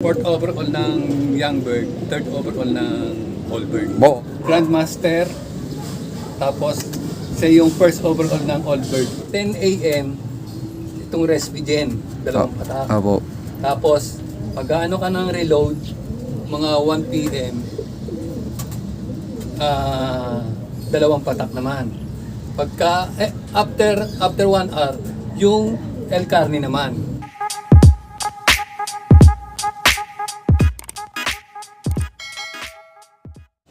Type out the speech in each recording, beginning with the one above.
Fourth overall ng Young Bird, third overall ng Old Bird. Bo. Grandmaster, tapos siya yung first overall ng Old Bird. 10 a.m. itong Respigen, dalawang patak. Abo. Tapos, pag ano ka ng reload, mga 1 p.m., dalawang patak naman. Pagka, after 1 hour, yung El Carne naman.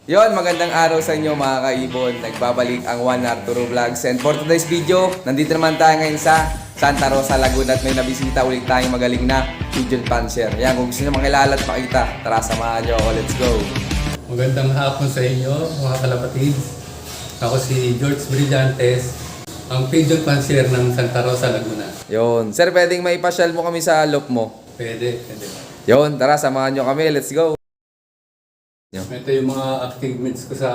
Yon, magandang araw sa inyo mga kaibon. Nagbabalik ang One Arturo Vlogs. And for today's video, nandito naman tayo ngayon sa Santa Rosa, Laguna at may nabisita ulit tayong magaling na pigeon panzer. Yan, kung gusto nyo makilala at makita, tara samahan nyo ako. Let's go! Magandang hapon sa inyo, mga kalapatid. Ako si George Brillantes, ang pigeon panzer ng Santa Rosa, Laguna. Yon, sir, pwedeng maipasyal mo kami sa loop mo? Pwede. Yon, tara samahan nyo kami. Let's go! Ito yung mga achievements ko sa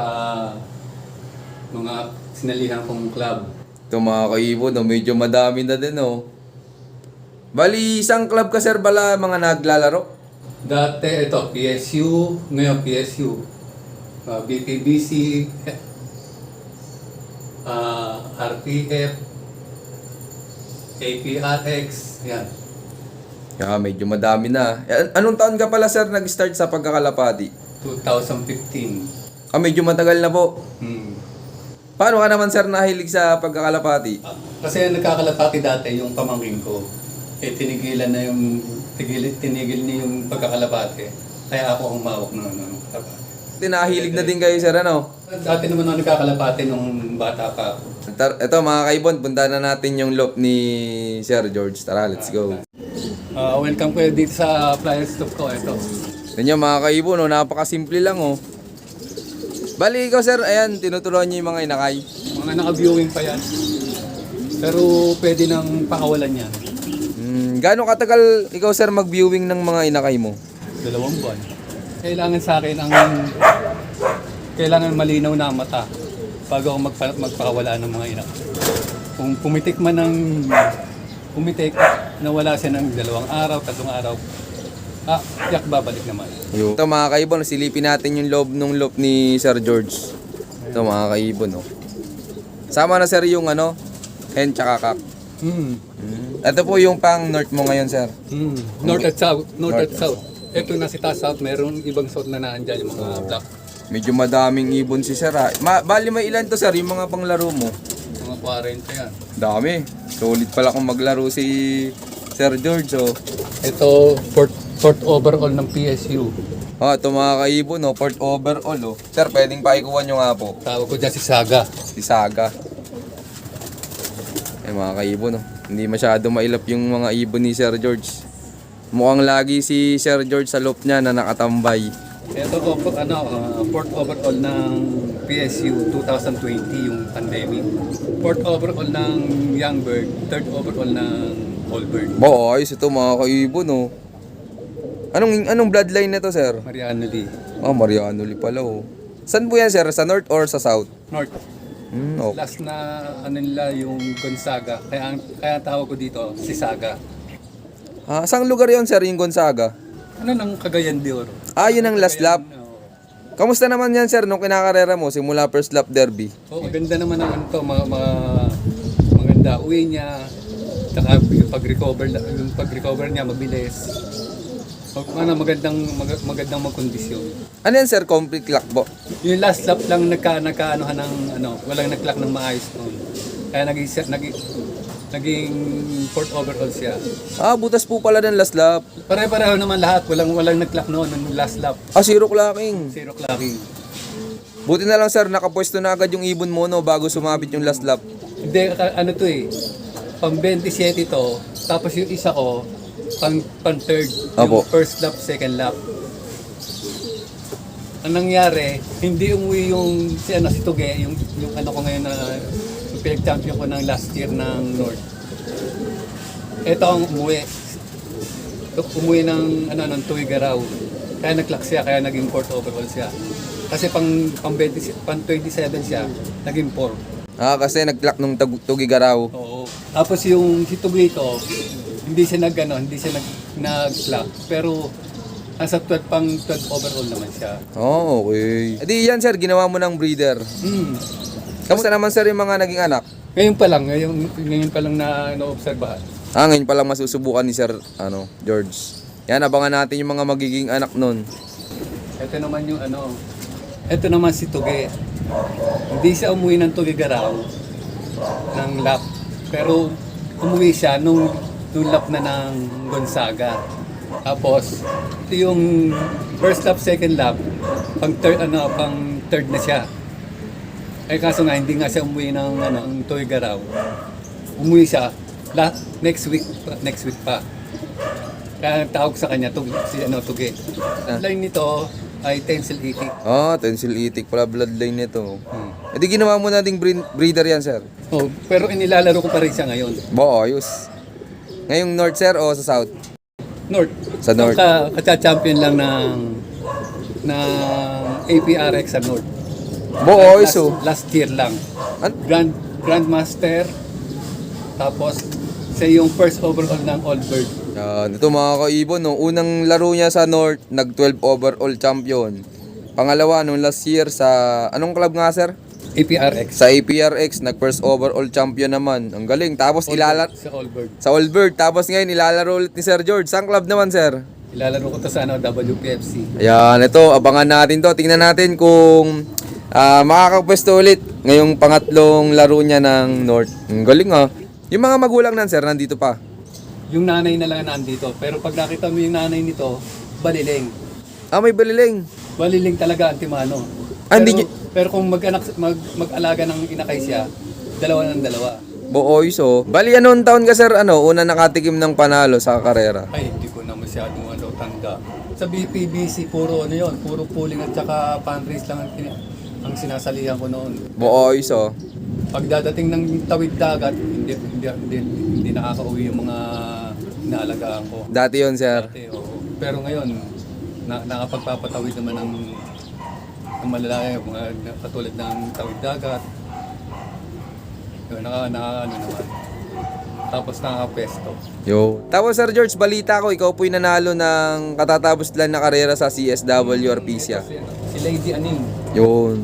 mga sinalihan kong club. Ito mga kaibon, medyo madami na din Bali, isang club ka sir bala mga naglalaro? Dati ito, PSU, ngayon PSU, BPBC, RPF, APRX, yan. Yeah, medyo madami na. Anong taon ka pala sir nag-start sa pagkakalapati? 2015. Medyo matagal na po. Hmm. Paano ka naman sir nahilig sa pagkakalapati? Kasi nagkakalapati dati yung pamangkin ko. Tinigilan na yung, tinigil niya yung pagkakalapati. Kaya ako ang mawak ng kalapati. Nahilig na din kayo sir Dati naman ako nagkakalapati nung bata pa ako. Ito mga kaibon, punta na natin yung loop ni Sir George. Tara, let's go. Welcome kayo dito sa flyer stop ko. Ito. Yan mga kaibon, napakasimple lang Bali ikaw sir, ayan, tinuturuan niyo yung mga inakay. Mga naka-viewing pa yan. Pero pwede nang pakawalan yan. Gaano katagal ikaw sir mag-viewing ng mga inakay mo? 2 buwan. Kailangan sa akin kailangan malinaw na ang mata bago ako magpakawala ng mga inak. Kung pumitik man nawala siya ng 2 araw, 3 araw, yak babalik naman. Ito mga kaibon, silipin natin yung loop ni Sir George. Ito mga kaibon Sama na sir yung hen tsaka kak. Ito po yung pang north mo ngayon sir. North at south. North at south. Ito na si south, meron ibang south na naandyan yung mga black. Medyo madaming ibon si sir Bali may ilan to sir, yung mga panglaro mo? Mga 40 yan. Dami. Solid pala kung maglaro si Sir George Ito, fourth overall ng PSU. Ito mga kaibon fourth overall Sir, pwedeng paikuha nyo nga po. Tawag ko dyan si Saga. Si Saga. Mga kaibon hindi masyado mailap yung mga ibon ni Sir George. Mukhang lagi si Sir George sa loop niya na nakatambay. Ito fourth overall ng PSU 2020 yung pandemic. Fourth overall ng Young Bird, third overall ng Old Bird. Ayos ito mga kaibon Anong bloodline na to sir? Mariano Lee. Mariano Lee pala Saan po yan sir? Sa north or sa south? North. Okay. Last na nila yung Gonzaga. Kaya tawag ko dito si Saga. Saang lugar yon sir yung Gonzaga? Ng Cagayan de Oro. Yun ang last lap. Kamusta naman yan sir nung kinakarera mo simula first lap derby? Maganda naman to. Maganda. Uwi niya. Saka yung pag-recover niya mabilis. Magandang magkondisyon. Ano yan sir? Complete clock po? Yung last lap lang nagkaanohan ng walang nag-clock ng maayos noon. Kaya naging fourth overall siya. Butas po pala ng last lap. Pare-pareho naman lahat. Walang nag-clock noon ng last lap. Zero clocking. Zero clocking. Buti na lang sir, nakapwesto na agad yung ibon mo bago sumabit yung last lap. Hindi, pang 27 to. Tapos yung isa ko, pang third. Yung first lap, second lap. Ang nangyari, hindi umuwi yung si Tuge, yung ko ngayon na yung pinag-champion ko ng last year ng North. Ito ang umuwi. Umuwi ng Tuigaraw. Kaya nag-clock siya, kaya naging fourth overall siya. Kasi pang 27 siya, naging 4. Kasi nag-clock nung Tugigaraw. Oo. Tapos yung si Tugito, hindi siya nag-clock. Pero Nasa 12 pang 12 overall naman siya. Oh, okay. Edi yan sir, ginawa mo ng breeder. Hmm. Kamusta naman sir yung mga naging anak? Ngayon pa lang na naobserbahan. Ngayon pa lang masusubukan ni Sir George. Yan, abangan natin yung mga magiging anak nun. Ito naman si Tuge. Hindi siya umuwi ng Tugigaraw ng lap. Pero umuwi siya nung lap na ng Gonzaga. Tapos, ito yung first lap, second lap, pang third na siya. Ay kaso nga, hindi nga siya umuwi ng Tugigaraw. Umuwi siya next week pa. Kaya tawag sa kanya Tuge. Line nito ay Tencel Itik. Tencel Itik pala bloodline nito. Edi ginawa mo nating breeder yan, sir. Pero inilalaro ko pa rin siya ngayon. Ayos. Ngayong North, sir, o sa South? North. Sa North. Kacha-champion lang ng APRX sa North. Ayos, Last year lang. Grandmaster. Tapos siya yung first overall ng Allbird. Ito mga kaibon, unang laro niya sa North, nag-12 overall champion. Pangalawa, nung last year sa, anong club nga sir? APRX. Sa APRX, nag-first overall champion naman. Ang galing. Tapos Sa Allbird. Sa Allbird. Tapos ngayon, ilalaro ulit ni Sir George. Saan club naman, sir? Ilalaro ko to sa WPFC. Ayan, ito. Abangan natin to. Tingnan natin kung makakapwesto ulit ngayong pangatlong laro niya ng North. Ang galing Yung mga magulang nan, sir, nandito pa. Yung nanay na lang nandito. Pero pag nakita mo yung nanay nito, baliling. May baliling. Baliling talaga, Antimano. Pero kung mag-alaga ng inakay siya, dalawa. Boys, Bali, anong taon ka, sir? Una nakatikim ng panalo sa karera? Ay, hindi ko na masyadong tanda. Sa BPBC, puro puro pooling at saka pan race lang ang sinasalihan ko noon. Boys, Pagdadating ng tawid dagat, hindi nakakauwi yung mga inaalagaan ko. Dati yun, sir. Pero ngayon, nakapagpapatawid naman ng malalaya, mga katulad ng tawid dagat. Yun, naman. Tapos nakakapesto. Tapos, Sir George, balita ko, ikaw po'y nanalo ng katatapos lang na karera sa CSW Arpecia. Si Lady Aning.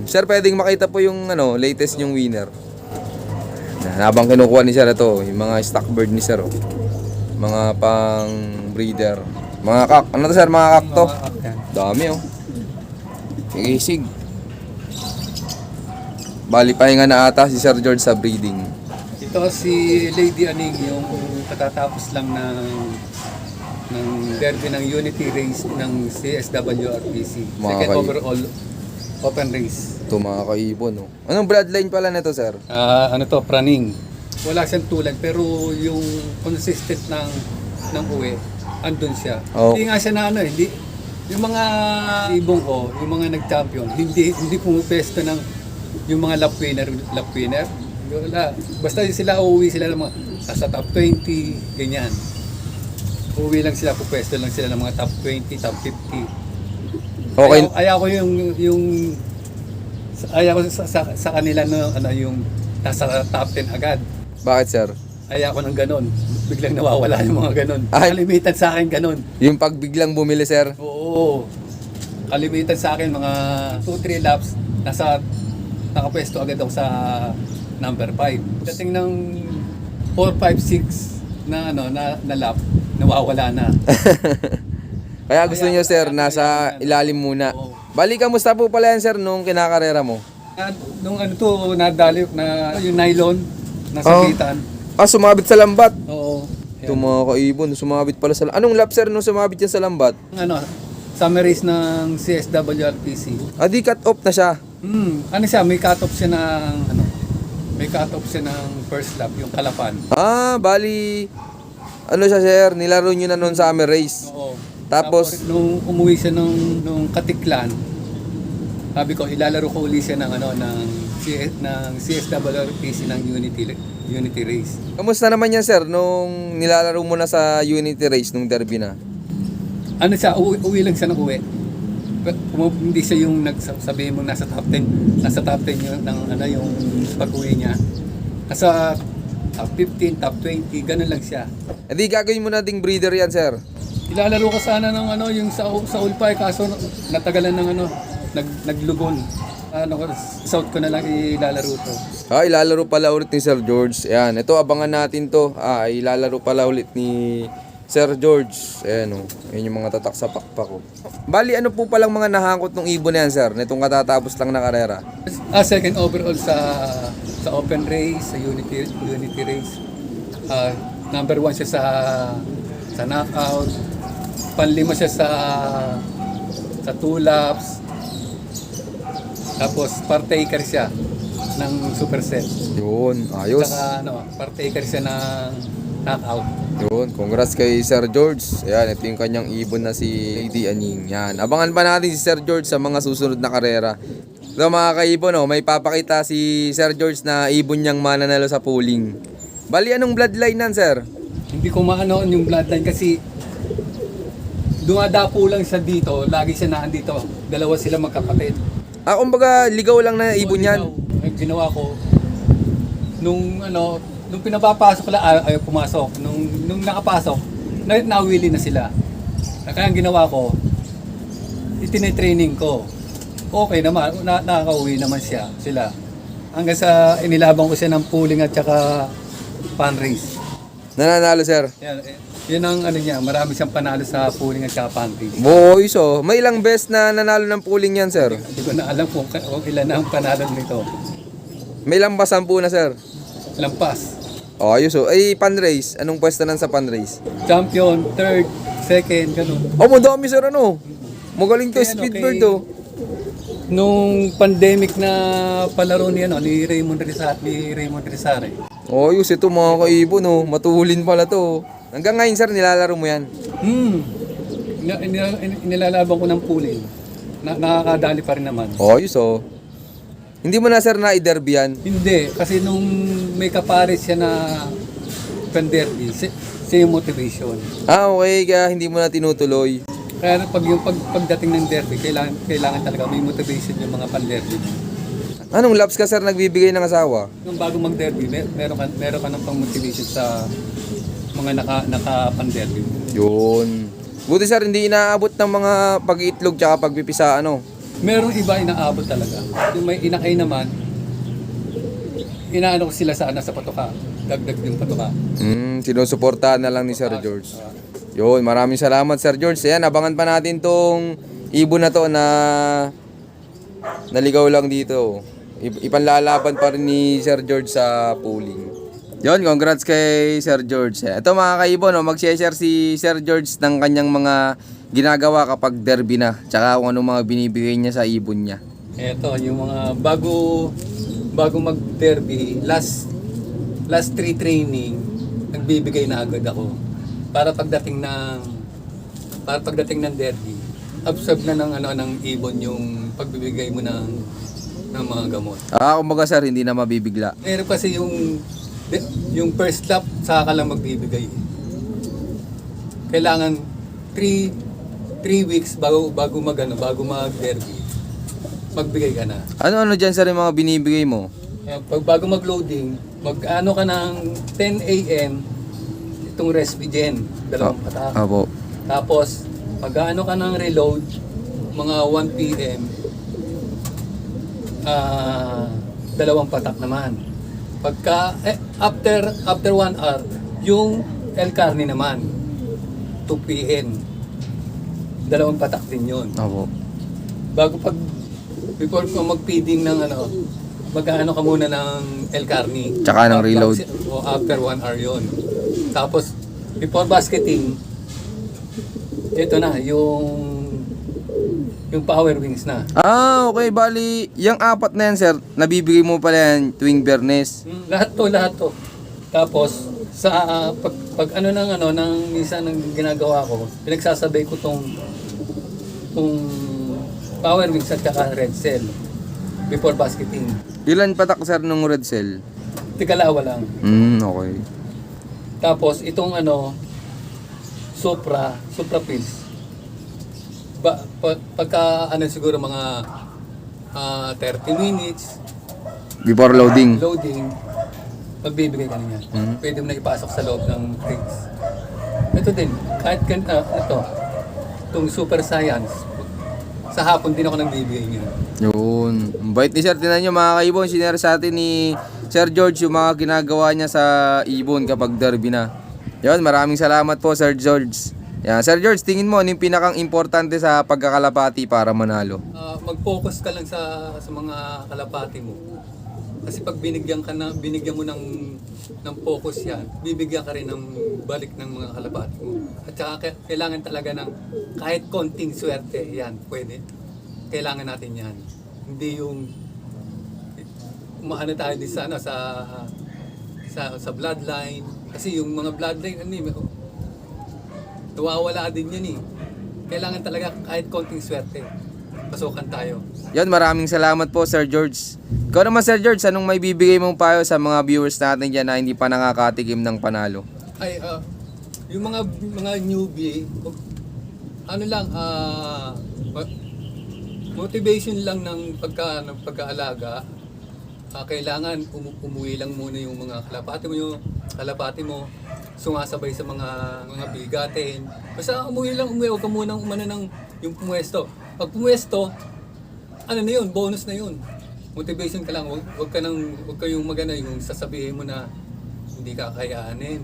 Sir, pwedeng makita po yung latest yung winner. Habang kinukuha ni Sir ito, yung mga stock bird ni Sir. Mga pang breeder. Mga kak. Ano to, Sir? Mga kak to? Dami, Igisig. Bali, pahinga na ata si Sir George sa breeding. Ito si Lady Aning, yung katatapos lang ng derby ng Unity Race ng CSW RPC. Second overall open race. Ito mga kaibon, Anong bloodline pala nito, sir? Praning. Wala siyang tulad, pero yung consistent ng uwi, andun siya. Hindi nga siya hindi. Yung mga ibong ko, yung mga nag-champion, hindi pumupesto ng yung mga lap winner. Wala. Basta uuwi sila ng mga sa top 20, ganyan. Uuwi lang sila, pupesto lang sila ng mga top 20, top 50. Okay. Ayaw ko sa kanila yung nasa top 10 agad. Bakit, sir? Ayaw ko ng ganun. Biglang nawawala yung mga ganun. Kalimitan sa akin ganun. Yung pag biglang bumili, sir? Oo. Kalimitan sa akin mga 2-3 laps nakapwesto agad ako sa number 5. Dating ng 4, 5, 6 na lap, nawawala na. Kaya gusto niyo, sir, nasa ilalim muna. Bali, kamusta po pala yan, sir, nung kinakarera mo? Nung nadali na yung nylon, nasakitan. Sumabit sa lambat? Oo. Ito mga kaibon, sumabit pala sa lambat. Anong lap, sir, nung sumabit yan sa lambat? Summer race ng CSW RPC. Di cut off na siya? May cut off siya ng first lap, yung kalapan. Bali, siya, sir, nilaro nyo na noon sa summer race. Oo. Tapos nung umuwi siya nung Katiklan, sabi ko ilalaro ko uli siya ng CSW RPC ng Unity Race. Kamusta naman yan, sir, nung nilalaro mo na sa Unity Race nung derby na? Uwi lang siya ng uwi. Hindi siya yung nagsasabihin mo nasa top 10 yung yung pag-uwi niya. Nasa top 15, top 20, ganun lang siya. Gagawin mo nating breeder yan, sir. Ilalaro ko sana ng ano, yung sa Ulpay, kaso natagalan ng ano, naglugon. Ano, South ko na lang ilalaro to. Ilalaro pala ulit ni Sir George. Ayan, ito abangan natin to. Ilalaro pala ulit ni Sir George. Ayan o, ayan yung mga tatak sa pakpak ko. Bali, ano po palang mga nahangkot ng ibon na yan, sir? Nitong katatapos lang na karera. Second overall sa open race, sa unity race. Number 1 siya sa knockout. Panlima siya sa 2 laps. Tapos partaker siya ng superset. Yun, ayos. Saka partaker siya ng knockout. Yun, congrats kay Sir George. Ayan, ito yung kanyang ibon na si Lady Aning. Yan, abangan pa natin si Sir George sa mga susunod na karera. So mga kaibon, may papakita si Sir George na ibon niyang mananalo sa pooling. Bali, anong bloodline nan, sir? Hindi ko maano yung bloodline kasi dumadapo lang siya dito, lagi siya naandito. Dalawa sila magkapatid. Kumbaga, ligaw lang na ibon yan. Ang ginawa ko, nung pinapapasok lang, ayaw pumasok. Nung nakapasok, nawili na sila. Kaya ang ginawa ko, itinitraining ko. Okay naman, nakakauwi naman sila. Hanggang sa inilabang ko siya ng pooling at saka fan race. Nananalo, sir. Yan ang niya, marami siyang panalo sa pooling at saka fan race. Boy, so, may ilang best na nanalo ng pooling yan, sir? Hindi ko na alam kung ilan ang panalo nito. May ilang ba 10 na, sir? Lampas. Ayos, so. Pan race. Anong pwesto nan sa pan race? Champion, third, second, ganun. Madami, sir, ano? Magaling to, Speedbird, to. Nung pandemic na palaro ni Raymond Rizare. Ayos, ito mga kaibon, matulin pala to. Hanggang ngayon, sir, nilalaro mo yan? Inilalaban ko ng pooling. Nakakadali pa rin naman. Ayos, Hindi mo na, sir, na i-derby yan? Hindi, kasi nung may kapares siya na pan-derby, same motivation. Okay, kaya hindi mo na tinutuloy. Kaya pagdating ng derby, kailangan talaga may motivation yung mga pan-derby. Anong laps ka, sir, nagbibigay ng asawa? Nung bago mag-derby, meron ka ng pang-motivation sa mga naka-pan-derby. Yun. Buti, sir, hindi inaabot ng mga pag-iitlog tsaka pagpipisa, Merong iba inaabot talaga. Yung may inakay naman, inaano ko sila sa patoka. Dagdag yung patoka. Sinusuportahan na lang ni Sir George. Yun, maraming salamat, Sir George. Ayan, abangan pa natin tong ibon na to na naligaw lang dito. Ipanlalaban pa rin ni Sir George sa pooling. Yun, congrats kay Sir George. Ito mga kaibon, mag-share si Sir George ng kanyang mga ginagawa kapag derby na. Tsaka kung anong mga binibigay niya sa ibon niya. Ito, yung mga bago mag-derby, last 3 training, nagbibigay na agad ako. Para pagdating ng derby, absorb na ng ibon yung pagbibigay mo ng mga gamot. Kumbaga, sir, hindi na mabibigla. Meron kasi yung first lap saka ka lang magbibigay. Kailangan 3 weeks bago mag-derby, magbigay ka na. Ano dyan, sir, yung mga binibigay mo? Bago mag-loading, mag-ano ka ng 10 a.m. itong Respigen, 2 patak. Opo. Tapos, pag-ano ka ng reload, mga 1 p.m., 2 patak naman. After 1 hour, yung El Carne naman, 2 p.m., 2 patak din yun. Opo. Before ko mag-feeding ng mag-ano ka muna ng El Carne. Tsaka ng reload. After 1 hour yun. Tapos, before basketing, ito na, yung power wings na. Okay. Bali, yung 4 na yan, sir, nabibigay mo pala yan tuwing Bernes. Lahat to. Tapos, sa pag ng minsan ng ginagawa ko, pinagsasabay ko tong power wings at saka red cell before basketing. Ilan patak, sir, nung red cell? Tigalawa lang. Okay. Tapos itong Supra pills. Pagka siguro mga 30 minutes Before loading. magbibigay ka na yan. Pwede mo na ipasok sa loob ng crates. Ito Ito din, kahit itong Super Science, sa hapon din ako nagbibigay niya. Yun. Ang bait ni Sir. Tinan nyo mga kaibon, sinare sa atin ni Sir George yung mga ginagawa niya sa ibon kapag derby na. Yun, maraming salamat po Sir George. Yan, Sir George, tingin mo ano yung pinakang importante sa pagkakalapati para manalo? Mag-focus ka lang sa mga kalapati mo. Kasi pag binigyan mo ng focus yan, bibigyan ka rin ng balik ng mga kalapati mo. At saka kailangan talaga ng kahit konting swerte, yan, pwede. Kailangan natin yan. Hindi yung umaano tayo din sa bloodline. Kasi yung mga bloodline, nawawala din yan eh. Kailangan talaga kahit konting swerte. Pasukan tayo. Yan, maraming salamat po Sir George. Ikaw naman Sir George, anong may bibigay mong payo sa mga viewers natin dyan na hindi pa nakakatikim ng panalo? Yung mga newbie, motivation lang ng pagkaalaga. Kailangan umuwi lang muna yung mga kalapati mo, sumasabay sa mga bigatin. Basta umuwi, huwag ka munang umano ng yung pumuesto. Pag pumuesto, ano na yun, bonus na yun. Motivation ka lang, huwag kayong magana yung sasabihin mo na hindi ka kayanin.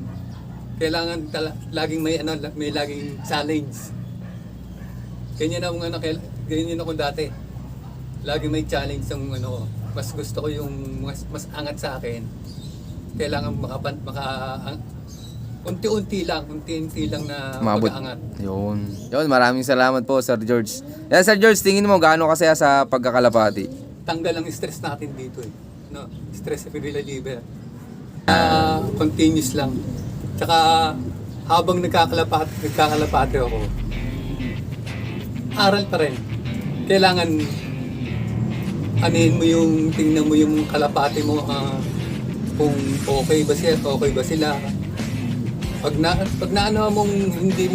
Kailangan laging may laging challenge. Ganyan ako dati. Laging may challenge ng mas gusto ko yung mas angat sa akin. Kailangan unti-unti lang na mag-aangat. Yun, maraming salamat po Sir George. Yan Sir George, tingin mo gaano kasaya sa pagkakalapati? Tanggal ang stress natin dito eh. No, stress reliever. Continuous lang. Tsaka habang nagkakalapati ako, aral pa rin. Kailangan tingnan mo yung kalapati mo kung okay ba sila. Pag naano mong hindi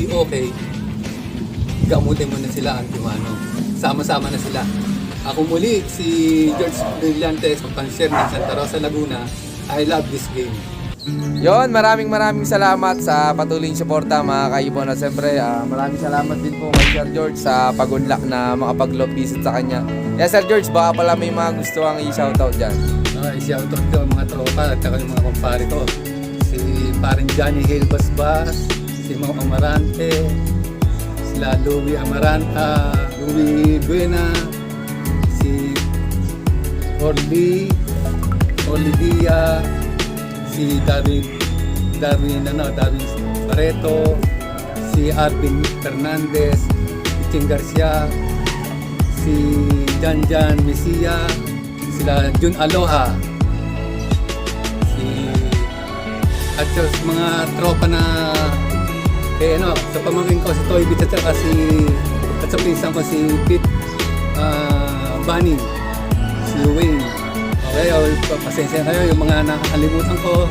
okay, gamutin mo na sila antimano. Sama-sama na sila. Ako muli, si George Brillantes, pang-share ng Santa Rosa, Laguna. I love this game. Yon, maraming salamat sa patuloy yung suporta mga kaibon. At siyempre, maraming salamat din po kay Sir George sa pag-unlock na makapag-lot visit sa kanya. Yan Sir George, baka pala may mga gusto kang i-shoutout dyan. I-shoutout ko ang mga tropa at saka yung mga kumpare ko. Si paring Johnny Hale Basbas, si Mau Amarante, sila Louie Amaranta, Louie Buena, si Orly Dia, si Darwin Barreto, si Arvin Fernandez, si Ching Garcia, si Janjan Mesia, sila Jun Aloha, at sa mga tropa na sa pamangkin ko si Toy Beat at sa pinsan ko si Pete Bunny, si Wayne. Okay, pasensya kayo yung mga nakakalimutan ko.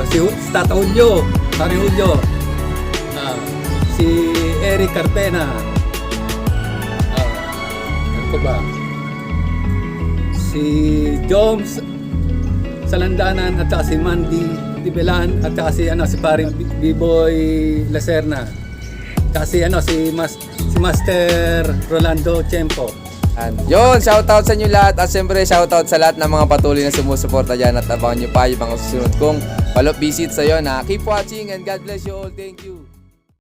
Si Tata Julio, Tari Julio, si Eric Carpena, ano ba? Si Joms Salandanan at saka si Mandy Tibelan at saka si paring B-Boy Lacerna. Kasi si Master Rolando Tiempo. Yon, shoutout sa inyo lahat at siyempre shoutout sa lahat ng mga patuloy na sumusuporta dyan at abangan nyo pa yung mga susunod kong follow-up visit sa iyo na keep watching and God bless you all. Thank you.